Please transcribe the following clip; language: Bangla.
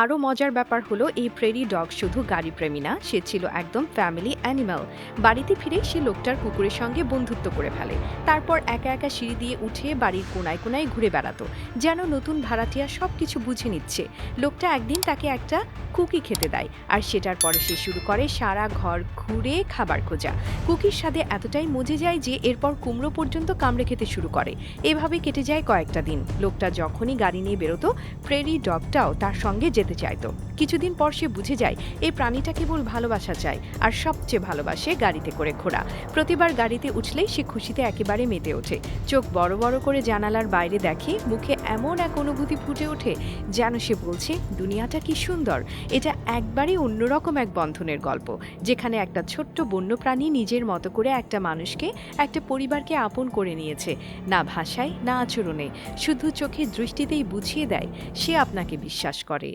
আরও মজার ব্যাপার হলো এই প্রেরি ডগ শুধু গাড়ি প্রেমী না, সে ছিল একদম ফ্যামিলি অ্যানিমাল। বাড়িতে ফিরেই সে লোকটার কুকুরের সঙ্গে বন্ধুত্ব করে ফেলে। তারপর একা একা সিঁড়ি দিয়ে উঠে বাড়ির কোনায় কোনায় ঘুরে বেড়াতো, যেন নতুন ভাড়াটিয়া সবকিছু বুঝে নিচ্ছে। লোকটা একদিন তাকে একটা কুকি খেতে দেয়, আর সেটার পরে সে শুরু করে সারা ঘর ঘুরে খাবার খোঁজা। কুকির স্বাদে এতটাই মজে যায় যে এরপর কুমড়ো পর্যন্ত কামড়ে খেতে শুরু করে। এভাবে কেটে যায় কয়েকটা দিন। লোকটা যখনই গাড়ি নিয়ে বেরোতো, প্রেরি ডগটাও তার সঙ্গে যেতে চাইতো। কিছুদিন পর সে বুঝে যায় এই প্রাণীটা কেবল ভালোবাসা চায়, আর সবচেয়ে ভালোবাসে গাড়িতে করে ঘোরা। প্রতিবার গাড়িতে উঠলেই সে খুশিতে একেবারে মেতে ওঠে। চোখ বড় বড় করে জানালার বাইরে দেখে, মুখে এমন এক অনুভূতি ফুটে ওঠে যেন সে বলছে, দুনিয়াটা কি সুন্দর। এটা একবারে অন্যরকম এক বন্ধনের গল্প, যেখানে একটা ছোট্ট বন্যপ্রাণী নিজের মতো করে একটা মানুষকে, একটা পরিবারকে আপন করে নিয়েছে। না ভাষায়, না আচরণে, শুধু চোখের দৃষ্টিতেই বুঝিয়ে দেয় সে আপনাকে বিশ্বাস করে।